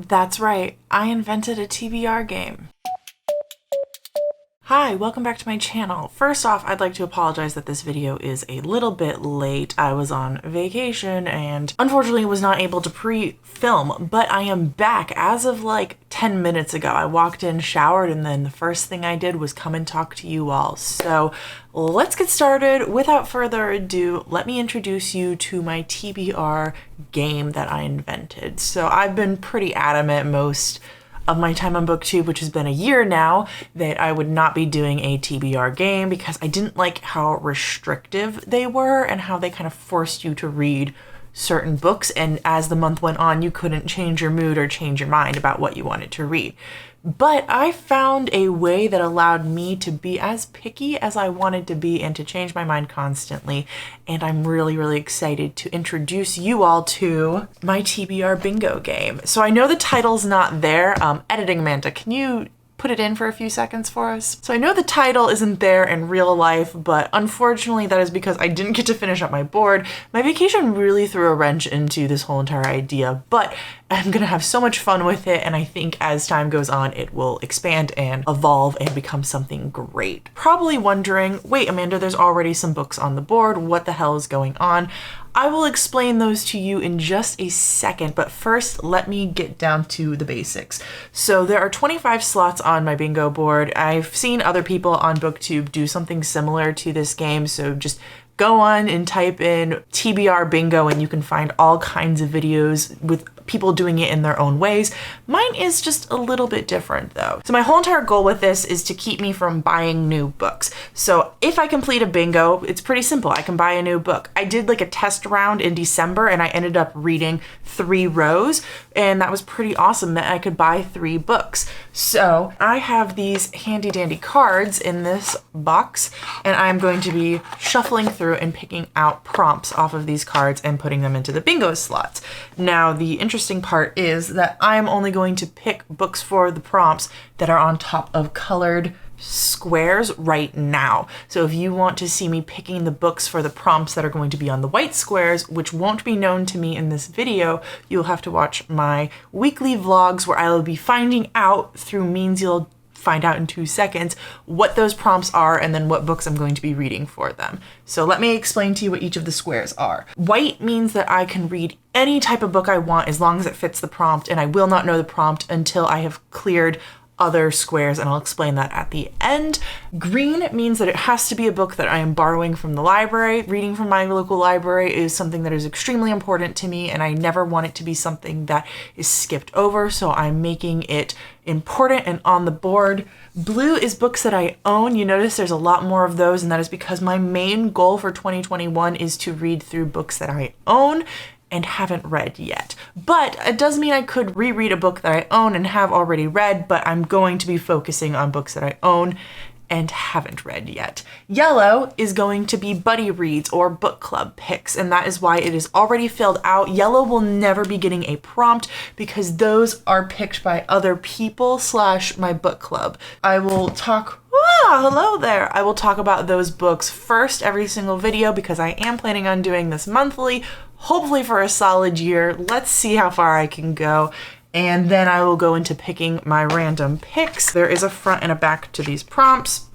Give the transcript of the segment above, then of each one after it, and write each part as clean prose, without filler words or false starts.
That's right, I invented a TBR game. Hi, welcome back to my channel. First off, I'd like to apologize that this video is a little bit late. I was on vacation and unfortunately was not able to pre-film, but I am back as of like 10 minutes ago. I walked in, showered, and then the first thing I did was come and talk to you all. So let's get started. Without further ado, let me introduce you to my TBR game that I invented. So I've been pretty adamant most of my time on BookTube, which has been a year now, that I would not be doing a TBR game because I didn't like how restrictive they were and how they kind of forced you to read certain books, and as the month went on, you couldn't change your mood or change your mind about what you wanted to read. But I found a way that allowed me to be as picky as I wanted to be and to change my mind constantly. And I'm really excited to introduce you all to my TBR bingo game. So I know the title's not there. Editing Manda, can you put it in for a few seconds for us? So I know the title isn't there in real life, but unfortunately that is because I didn't get to finish up my board. My vacation really threw a wrench into this whole entire idea, but I'm gonna have so much fun with it, and I think as time goes on, it will expand and evolve and become something great. Probably wondering, wait, Amanda, there's already some books on the board. What the hell is going on? I will explain those to you in just a second, but first let me get down to the basics. So there are 25 slots on my bingo board. I've seen other people on BookTube do something similar to this game, so just go on and type in TBR bingo and you can find all kinds of videos with people doing it in their own ways. Mine is just a little bit different though. So my whole entire goal with this is to keep me from buying new books. So if I complete a bingo, it's pretty simple. I can buy a new book. I did like a test round in December and I ended up reading 3 rows, and that was pretty awesome that I could buy 3 books. So I have these handy dandy cards in this box, and I'm going to be shuffling through and picking out prompts off of these cards and putting them into the bingo slots. Now, the interesting part is that I'm only going to pick books for the prompts that are on top of colored squares right now. So if you want to see me picking the books for the prompts that are going to be on the white squares, which won't be known to me in this video, you'll have to watch my weekly vlogs where I will be finding out through means you'll find out in 2 seconds what those prompts are and then what books I'm going to be reading for them. So let me explain to you what each of the squares are. White means that I can read any type of book I want as long as it fits the prompt, and I will not know the prompt until I have cleared other squares, and I'll explain that at the end. Green means that it has to be a book that I am borrowing from the library. Reading from my local library is something that is extremely important to me, and I never want it to be something that is skipped over, so I'm making it important and on the board. Blue is books that I own. You notice there's a lot more of those, and that is because my main goal for 2021 is to read through books that I own and haven't read yet. But it does mean I could reread a book that I own and have already read, but I'm going to be focusing on books that I own and haven't read yet. Yellow is going to be buddy reads or book club picks, and that is why it is already filled out. Yellow will never be getting a prompt because those are picked by other people / my book club. I will talk hello there. I will talk about those books first every single video because I am planning on doing this monthly, hopefully for a solid year. Let's see how far I can go. And then I will go into picking my random picks. There is a front and a back to these prompts.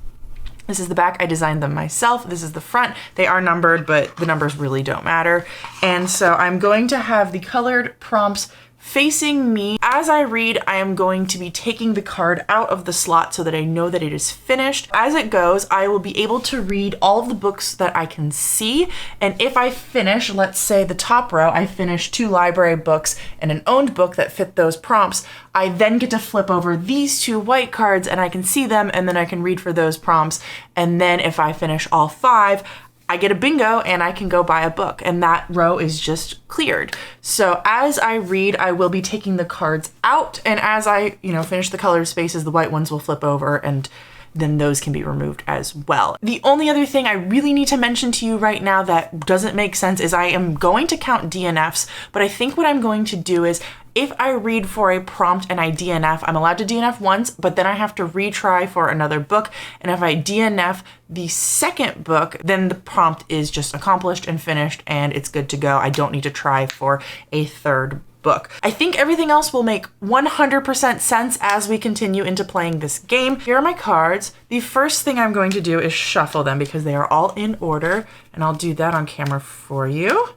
This is the back. I designed them myself. This is the front. They are numbered, but the numbers really don't matter. And so I'm going to have the colored prompts facing me. As I read, I am going to be taking the card out of the slot so that I know that it is finished. As it goes, I will be able to read all of the books that I can see. And if I finish, let's say the top row, I finish 2 library books and an owned book that fit those prompts, I then get to flip over these 2 white cards and I can see them, and then I can read for those prompts. And then if I finish all 5, I get a bingo and I can go buy a book, and that row is just cleared. So as I read, I will be taking the cards out, and as I, finish the colored spaces, the white ones will flip over, and then those can be removed as well. The only other thing I really need to mention to you right now that doesn't make sense is I am going to count DNFs, but I think what I'm going to do is if I read for a prompt and I DNF, I'm allowed to DNF once, but then I have to retry for another book. And if I DNF the second book, then the prompt is just accomplished and finished and it's good to go. I don't need to try for a third book. book. I think everything else will make 100% sense as we continue into playing this game. Here are my cards. The first thing I'm going to do is shuffle them because they are all in order, and I'll do that on camera for you.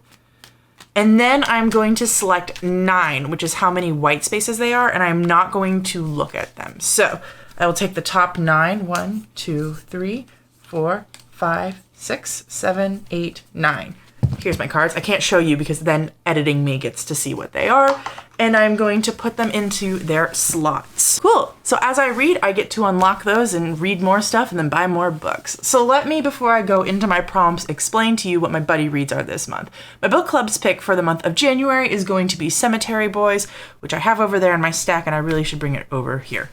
And then I'm going to select 9, which is how many white spaces they are, and I'm not going to look at them. So I will take the top 9, 1, 2, 3, 4, 5, 6, 7, 8, 9. Here's my cards. I can't show you because then editing me gets to see what they are. And I'm going to put them into their slots. Cool. So as I read, I get to unlock those and read more stuff and then buy more books. So let me, before I go into my prompts, explain to you what my buddy reads are this month. My book club's pick for the month of January is going to be Cemetery Boys, which I have over there in my stack, and I really should bring it over here.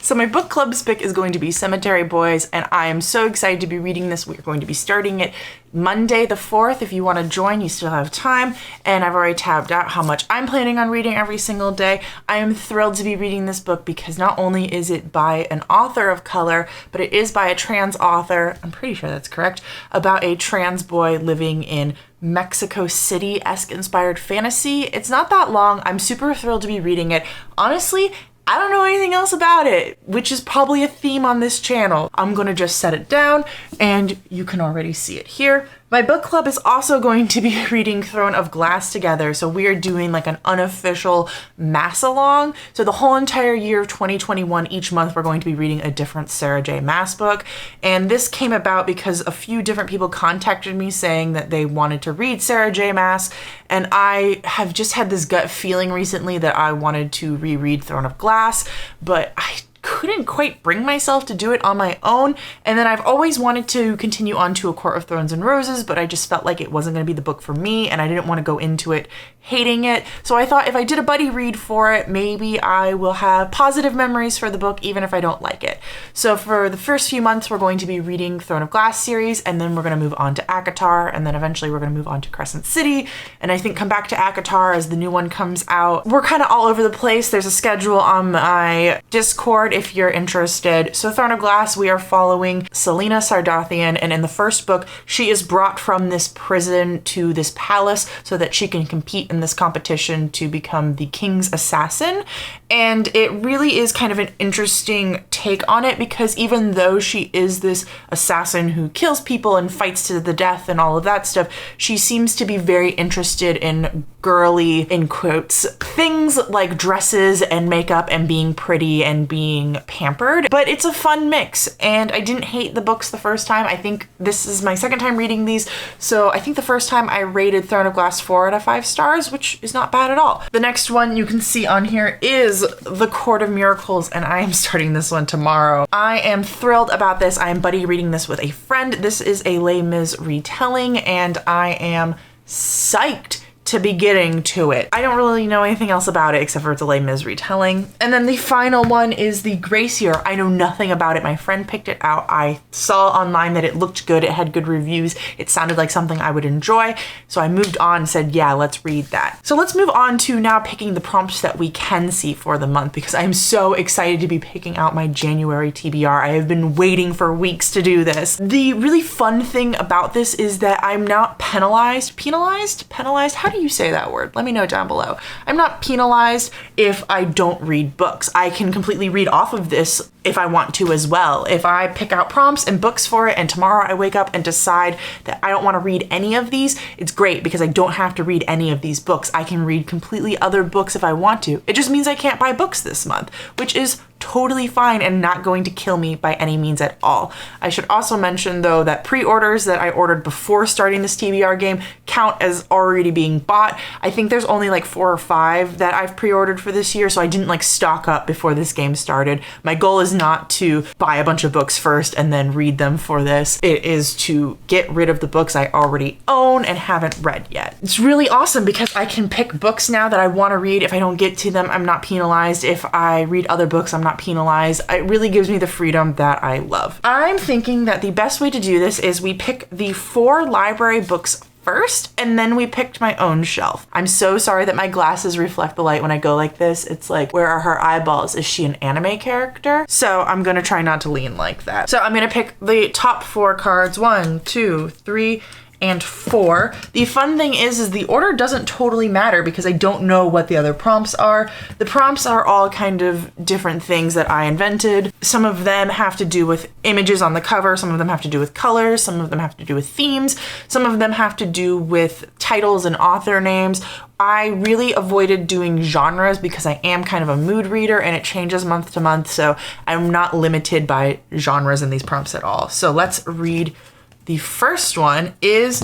So my book club's pick is going to be Cemetery Boys, and I am so excited to be reading this. We're going to be starting it Monday the 4th. If you want to join, you still have time, and I've already tabbed out how much I'm planning on reading every single day. I am thrilled to be reading this book because not only is it by an author of color, but it is by a trans author, I'm pretty sure that's correct, about a trans boy living in Mexico City-esque inspired fantasy. It's not that long. I'm super thrilled to be reading it. Honestly, I don't know anything else about it, which is probably a theme on this channel. I'm gonna just set it down and you can already see it here. My book club is also going to be reading Throne of Glass together. So we are doing like an unofficial mass along. So the whole entire year of 2021, each month, we're going to be reading a different Sarah J. Maas book. And this came about because a few different people contacted me saying that they wanted to read Sarah J. Maas. And I have just had this gut feeling recently that I wanted to reread Throne of Glass, but I couldn't quite bring myself to do it on my own. And then I've always wanted to continue on to A Court of Thorns and Roses, but I just felt like it wasn't going to be the book for me, and I didn't want to go into it hating it. So I thought if I did a buddy read for it, maybe I will have positive memories for the book, even if I don't like it. So for the first few months, we're going to be reading Throne of Glass series, and then we're going to move on to ACOTAR, and then eventually we're going to move on to Crescent City, and I think come back to ACOTAR as the new one comes out. We're kind of all over the place. There's a schedule on my Discord if you're interested. So Throne of Glass, we are following Selena Sardathian, and in the first book, she is brought from this prison to this palace so that she can compete in this competition to become the king's assassin. And it really is kind of an interesting take on it because even though she is this assassin who kills people and fights to the death and all of that stuff, she seems to be very interested in girly, in quotes, things like dresses and makeup and being pretty and being pampered. But it's a fun mix, and I didn't hate the books the first time. I think this is my second time reading these, so I think the first time I rated Throne of Glass 4 out of 5 stars, which is not bad at all. The next one you can see on here is The Court of Miracles, and I am starting this one tomorrow. I am thrilled about this. I am buddy reading this with a friend. This is a Les Mis retelling, and I am psyched to be getting to it. I don't really know anything else about it except for it's a Les Mis retelling. And then the final one is The Gracier. I know nothing about it. My friend picked it out. I saw online that it looked good. It had good reviews. It sounded like something I would enjoy. So I moved on and said, yeah, let's read that. So let's move on to now picking the prompts that we can see for the month because I'm so excited to be picking out my January TBR. I have been waiting for weeks to do this. The really fun thing about this is that I'm not penalized. Penalized? How do you say that word? Let me know down below. I'm not penalized if I don't read books. I can completely read off of this if I want to as well. If I pick out prompts and books for it and tomorrow I wake up and decide that I don't want to read any of these, it's great because I don't have to read any of these books. I can read completely other books if I want to. It just means I can't buy books this month, which is totally fine and not going to kill me by any means at all. I should also mention though that pre-orders that I ordered before starting this TBR game count as already being bought. I think there's only like 4 or 5 that I've pre-ordered for this year, so I didn't like stock up before this game started. My goal is not to buy a bunch of books first and then read them for this. It is to get rid of the books I already own and haven't read yet. It's really awesome because I can pick books now that I want to read. If I don't get to them, I'm not penalized. If I read other books, I'm not penalized. It really gives me the freedom that I love. I'm thinking that the best way to do this is we pick the 4 library books first, and then we picked my own shelf. I'm so sorry that my glasses reflect the light when I go like this. It's like, where are her eyeballs? Is she an anime character? So I'm gonna try not to lean like that. So I'm gonna pick the top 4 cards, 1, 2, 3, and 4. The fun thing is the order doesn't totally matter because I don't know what the other prompts are. The prompts are all kind of different things that I invented. Some of them have to do with images on the cover, some of them have to do with colors, some of them have to do with themes, some of them have to do with titles and author names. I really avoided doing genres because I am kind of a mood reader and it changes month to month, so I'm not limited by genres in these prompts at all. So let's read. The first one is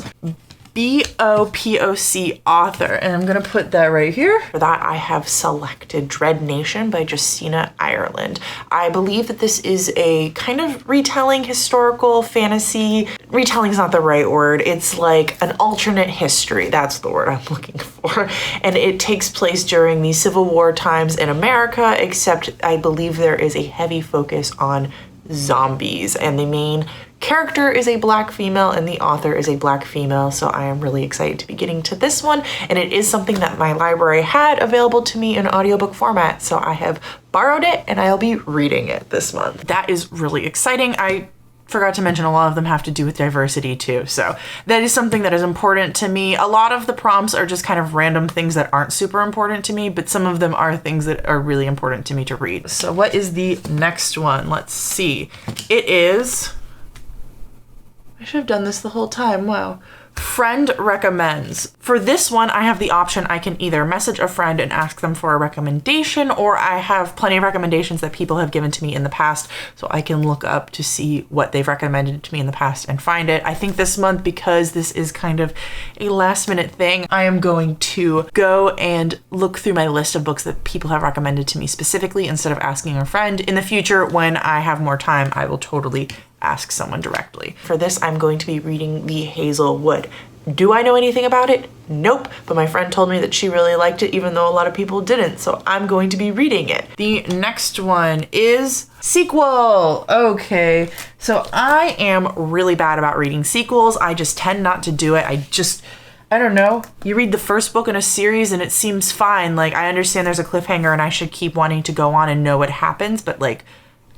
BOPOC author, and I'm gonna put that right here. For that, I have selected Dread Nation by Justina Ireland. I believe that this is a kind of retelling historical fantasy. Retelling is not the right word. It's like an alternate history. That's the word I'm looking for. And it takes place during the Civil War times in America, except I believe there is a heavy focus on zombies, and the main character is a Black female and the author is a Black female, so I am really excited to be getting to this one, and it is something that my library had available to me in audiobook format, so I have borrowed it and I'll be reading it this month. That is really exciting. I forgot to mention a lot of them have to do with diversity too, so that is something that is important to me. A lot of the prompts are just kind of random things that aren't super important to me, but some of them are things that are really important to me to read. So what is the next one? Let's see. It is... I should have done this the whole time, wow. Friend recommends. For this one, I have the option I can either message a friend and ask them for a recommendation, or I have plenty of recommendations that people have given to me in the past, so I can look up to see what they've recommended to me in the past and find it. I think this month, because this is kind of a last minute thing, I am going to go and look through my list of books that people have recommended to me specifically instead of asking a friend. In the future, when I have more time, I will totally ask someone directly. For this, I'm going to be reading The Hazelwood. Do I know anything about it? Nope, but my friend told me that she really liked it even though a lot of people didn't, so I'm going to be reading it. The next one is sequel. Okay, so I am really bad about reading sequels. I just tend not to do it. I don't know. You read the first book in a series and it seems fine. Like, I understand there's a cliffhanger and I should keep wanting to go on and know what happens, but like,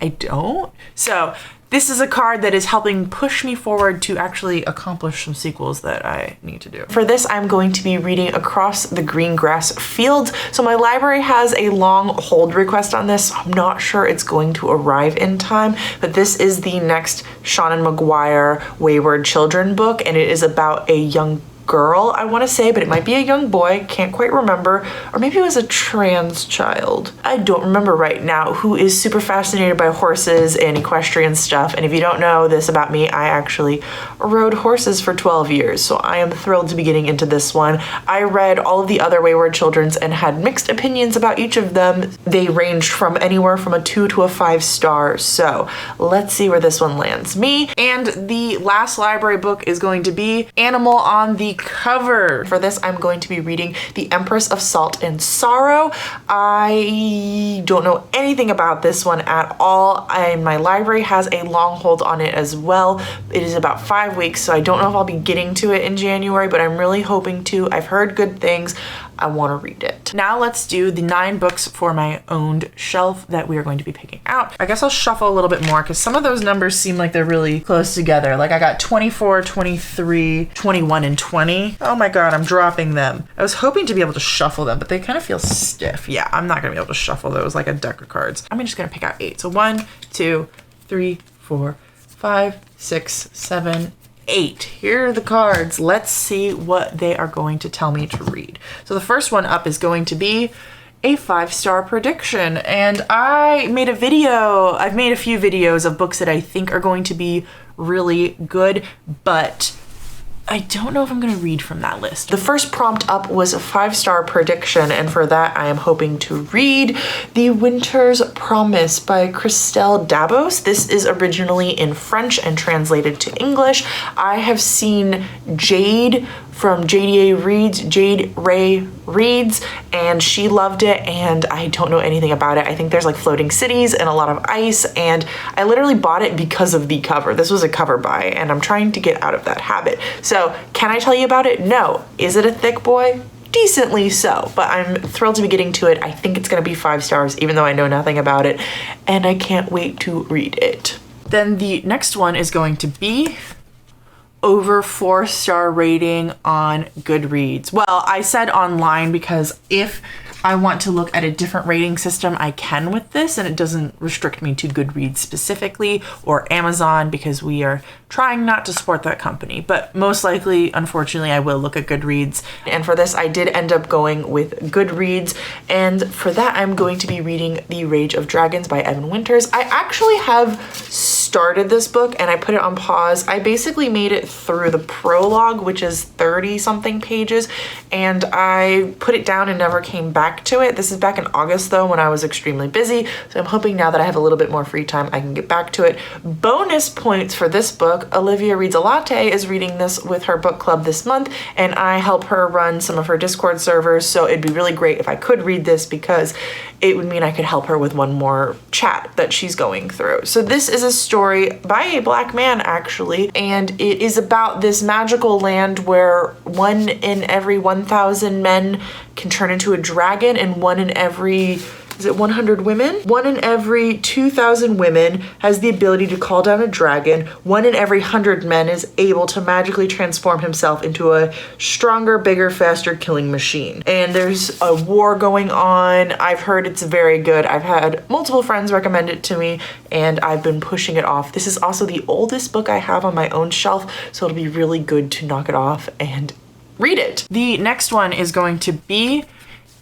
I don't. So this is a card that is helping push me forward to actually accomplish some sequels that I need to do. For this, I'm going to be reading Across the Green Grass Fields. So my library has a long hold request on this. So I'm not sure it's going to arrive in time, but this is the next Seanan McGuire Wayward Children book, and it is about a young girl, I want to say, but it might be a young boy, can't quite remember, or maybe it was a trans child. I don't remember right now, who is super fascinated by horses and equestrian stuff. And if you don't know this about me, I actually rode horses for 12 years, so I am thrilled to be getting into this one. I read all of the other Wayward Children's and had mixed opinions about each of them. They ranged from anywhere from a 2 to a 5 star, so let's see where this one lands me. And the last library book is going to be Animal on the Cover. For this, I'm going to be reading The Empress of Salt and Sorrow. I don't know anything about this one at all, and my library has a long hold on it as well. It is about 5 weeks, so I don't know if I'll be getting to it in January, but I'm really hoping to. I've heard good things. I want to read it. Now let's do the 9 books for my owned shelf that we are going to be picking out. I guess I'll shuffle a little bit more because some of those numbers seem like they're really close together. Like I got 24, 23, 21, and 20. Oh my God, I'm dropping them. I was hoping to be able to shuffle them, but they kind of feel stiff. Yeah, I'm not gonna be able to shuffle those like a deck of cards. I'm just gonna pick out 8. So 1, 2, 3, 4, 5, 6, 7, 8. Here are the cards. Let's see what they are going to tell me to read. So the first one up is going to be a 5-star prediction. And I made a video. I've made a few videos of books that I think are going to be really good, but I don't know if I'm going to read from that list. The first prompt up was a 5-star prediction, and for that I am hoping to read The Winter's Promise by Christelle Dabos. This is originally in French and translated to English. I have seen Jade from Jade Ray Reads, and she loved it, and I don't know anything about it. I think there's like floating cities and a lot of ice, and I literally bought it because of the cover. This was a cover buy, and I'm trying to get out of that habit. So can I tell you about it? No. Is it a thick boy? Decently so, but I'm thrilled to be getting to it. I think it's gonna be 5 stars, even though I know nothing about it, and I can't wait to read it. Then the next one is going to be over 4-star rating on Goodreads. Well, I said online because if I want to look at a different rating system, I can with this, and it doesn't restrict me to Goodreads specifically or Amazon because we are trying not to support that company. But most likely, unfortunately, I will look at Goodreads. And for this, I did end up going with Goodreads. And for that, I'm going to be reading The Rage of Dragons by Evan Winters. I actually have started this book and I put it on pause. I basically made it through the prologue, which is 30 something pages, and I put it down and never came back to it. This is back in August though, when I was extremely busy. So I'm hoping now that I have a little bit more free time, I can get back to it. Bonus points for this book. Olivia Reads a Latte is reading this with her book club this month, and I help her run some of her Discord servers. So it'd be really great if I could read this because it would mean I could help her with one more chat that she's going through. So this is a story by a Black man actually, and it is about this magical land where 1 in every 1,000 men can turn into a dragon, and 1 in every, is it 100 women? 1 in every 2,000 women has the ability to call down a dragon. 1 in every 100 men is able to magically transform himself into a stronger, bigger, faster killing machine. And there's a war going on. I've heard it's very good. I've had multiple friends recommend it to me, and I've been pushing it off. This is also the oldest book I have on my own shelf, so it'll be really good to knock it off and read it. The next one is going to be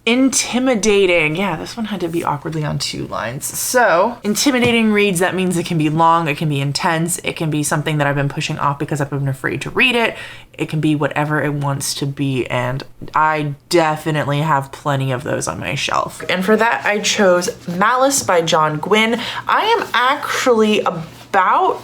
Intimidating. Yeah, this one had to be awkwardly on 2 lines. So, intimidating reads, that means it can be long, it can be intense, it can be something that I've been pushing off because I've been afraid to read it. It can be whatever it wants to be, and I definitely have plenty of those on my shelf. And for that, I chose Malice by John Gwynne. I am actually about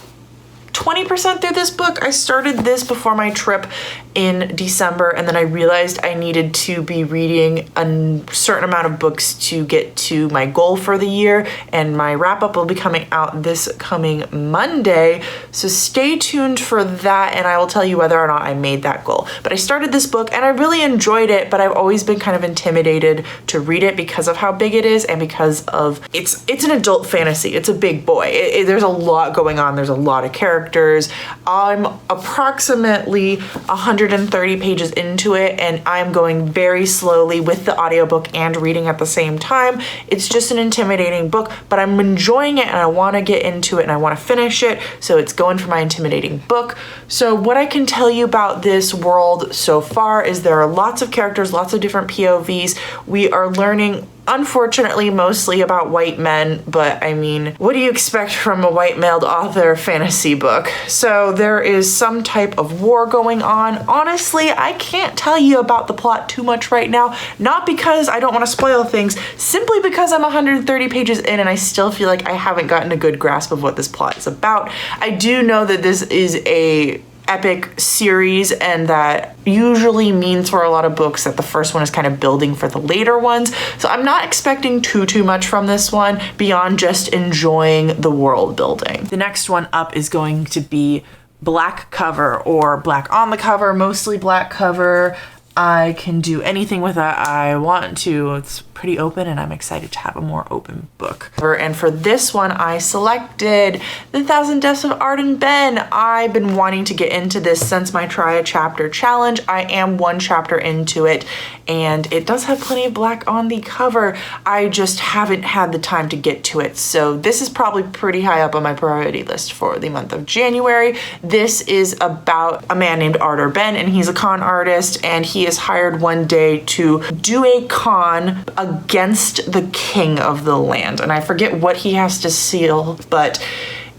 20% through this book. I started this before my trip in December, and then I realized I needed to be reading a certain amount of books to get to my goal for the year, and my wrap-up will be coming out this coming Monday, so stay tuned for that and I will tell you whether or not I made that goal. But I started this book and I really enjoyed it, but I've always been kind of intimidated to read it because of how big it is and because of it's an adult fantasy. It's a big boy. There's a lot going on. There's a lot of characters. I'm approximately 130 pages into it, and I'm going very slowly with the audiobook and reading at the same time. It's just an intimidating book, but I'm enjoying it and I want to get into it and I want to finish it, so it's going for my intimidating book. So what I can tell you about this world so far is there are lots of characters, lots of different POVs. We are learning, unfortunately, mostly about white men, but I mean, what do you expect from a white-mailed author fantasy book? So there is some type of war going on. Honestly, I can't tell you about the plot too much right now, not because I don't want to spoil things, simply because I'm 130 pages in and I still feel like I haven't gotten a good grasp of what this plot is about. I do know that this is a epic series, and that usually means for a lot of books that the first one is kind of building for the later ones. So I'm not expecting too much from this one beyond just enjoying the world building. The next one up is going to be black cover or black on the cover, mostly black cover. I can do anything with that I want to. It's pretty open and I'm excited to have a more open book. And for this one, I selected The Thousand Deaths of Arden Ben. I've been wanting to get into this since my Try a Chapter challenge. I am 1 chapter into it, and it does have plenty of black on the cover. I just haven't had the time to get to it. So this is probably pretty high up on my priority list for the month of January. This is about a man named Arden Ben, and he's a con artist, and he is hired one day to do a con against the king of the land. And I forget what he has to seal, but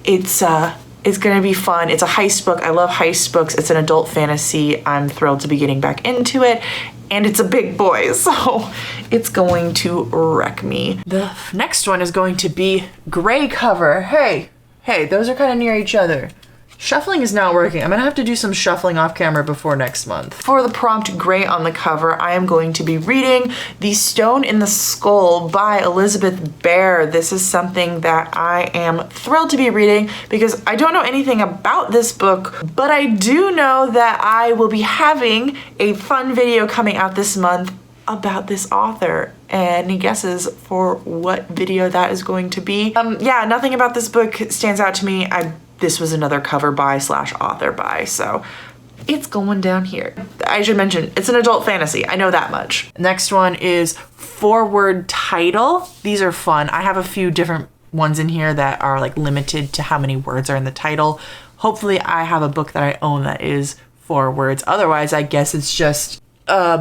it's gonna be fun. It's a heist book. I love heist books. It's an adult fantasy. I'm thrilled to be getting back into it. And it's a big boy, so it's going to wreck me. The next one is going to be gray cover. Hey, those are kind of near each other. Shuffling is not working. I'm gonna have to do some shuffling off camera before next month. For the prompt gray on the cover, I am going to be reading The Stone in the Skull by Elizabeth Bear. This is something that I am thrilled to be reading because I don't know anything about this book, but I do know that I will be having a fun video coming out this month about this author. Any guesses for what video that is going to be? Yeah, nothing about this book stands out to me. This was another cover by / author by, so It's going down here. I should mention, it's an adult fantasy. I know that much. Next one is forward title. These are fun. I have a few different ones in here that are like limited to how many words are in the title. Hopefully I have a book that I own that is 4 words. Otherwise, I guess it's just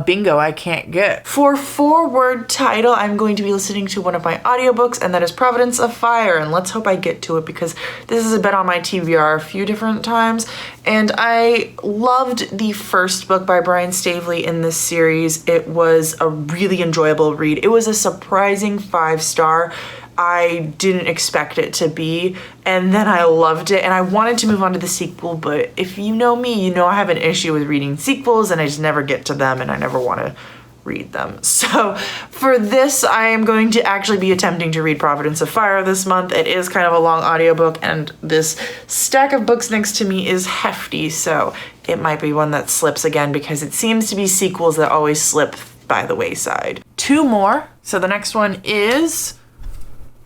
bingo I can't get. For 4-word title, I'm going to be listening to one of my audiobooks, and that is Providence of Fire, and let's hope I get to it because this has been on my TBR a few different times, and I loved the first book by Brian Staveley in this series. It was a really enjoyable read. It was a surprising 5-star. I didn't expect it to be, and then I loved it, and I wanted to move on to the sequel, but if you know me, you know I have an issue with reading sequels, and I just never get to them, and I never want to read them. So for this, I am going to actually be attempting to read Providence of Fire this month. It is kind of a long audiobook, and this stack of books next to me is hefty, so it might be one that slips again because it seems to be sequels that always slip by the wayside. 2 more. So the next one is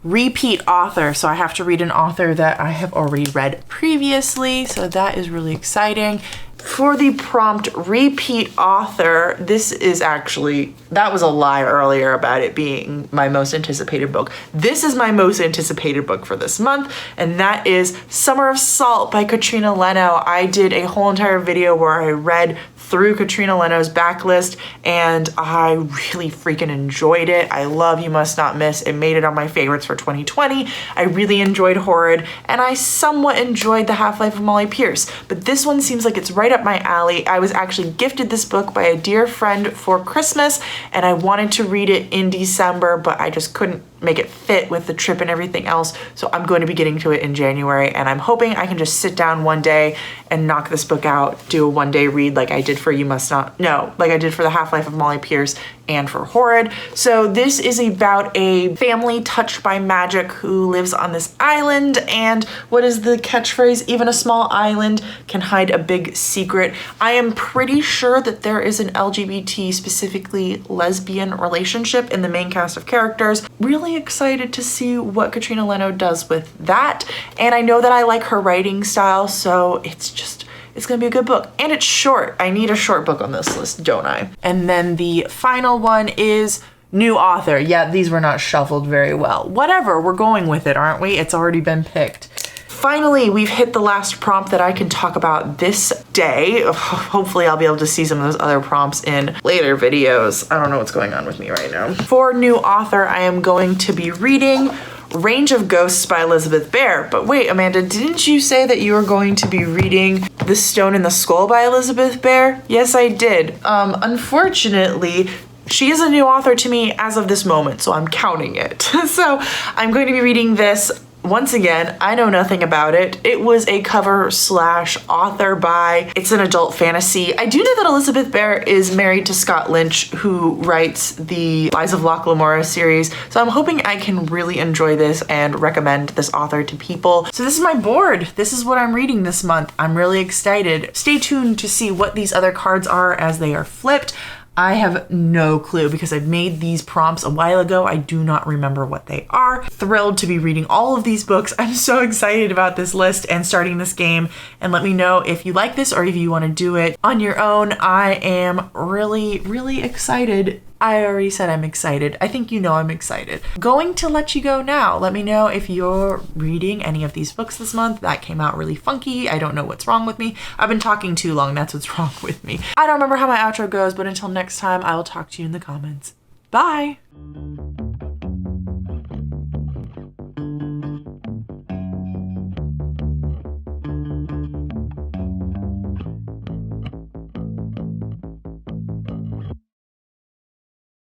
repeat author. So I have to read an author that I have already read previously. So that is really exciting. For the prompt repeat author, this is actually, that was a lie earlier about it being my most anticipated book. This is my most anticipated book for this month, and that is Summer of Salt by Katrina Leno. I did a whole entire video where I read through Katrina Leno's backlist, and I really freaking enjoyed it. I love You Must Not Miss. It made it on my favorites for 2020. I really enjoyed Horrid, and I somewhat enjoyed The Half-Life of Molly Pierce, but this one seems like it's right up my alley. I was actually gifted this book by a dear friend for Christmas, and I wanted to read it in December, but I just couldn't make it fit with the trip and everything else, so I'm going to be getting to it in January, and I'm hoping I can just sit down one day and knock this book out, do a one-day read like I did for like I did for The Half-Life of Molly Pierce and for Horrid. So this is about a family touched by magic who lives on this island, and what is the catchphrase? Even a small island can hide a big secret. I am pretty sure that there is an LGBT, specifically lesbian relationship in the main cast of characters. Really excited to see what Katrina Leno does with that, and I know that I like her writing style, so it's gonna be a good book. And it's short. I need a short book on this list, don't I? And then the final one is new author. Yeah, these were not shuffled very well. Whatever, we're going with it, aren't we? It's already been picked. Finally, we've hit the last prompt that I can talk about this day. Hopefully I'll be able to see some of those other prompts in later videos. I don't know what's going on with me right now. For new author, I am going to be reading Range of Ghosts by Elizabeth Bear. But wait, Amanda, didn't you say that you were going to be reading The Stone in the Skull by Elizabeth Bear? Yes, I did. Unfortunately, she is a new author to me as of this moment, so I'm counting it. So I'm going to be reading this. Once again, I know nothing about it. It was a cover/author by, it's an adult fantasy. I do know that Elizabeth Bear is married to Scott Lynch, who writes the Lies of Locke Lamora series. So I'm hoping I can really enjoy this and recommend this author to people. So this is my board. This is what I'm reading this month. I'm really excited. Stay tuned to see what these other cards are as they are flipped. I have no clue because I made these prompts a while ago. I do not remember what they are. Thrilled to be reading all of these books. I'm so excited about this list and starting this game. And let me know if you like this or if you want to do it on your own. I am really, really excited. I already said I'm excited. I think you know I'm excited. Going to let you go now. Let me know if you're reading any of these books this month. That came out really funky. I don't know what's wrong with me. I've been talking too long. That's what's wrong with me. I don't remember how my outro goes, but until next time, I will talk to you in the comments. Bye.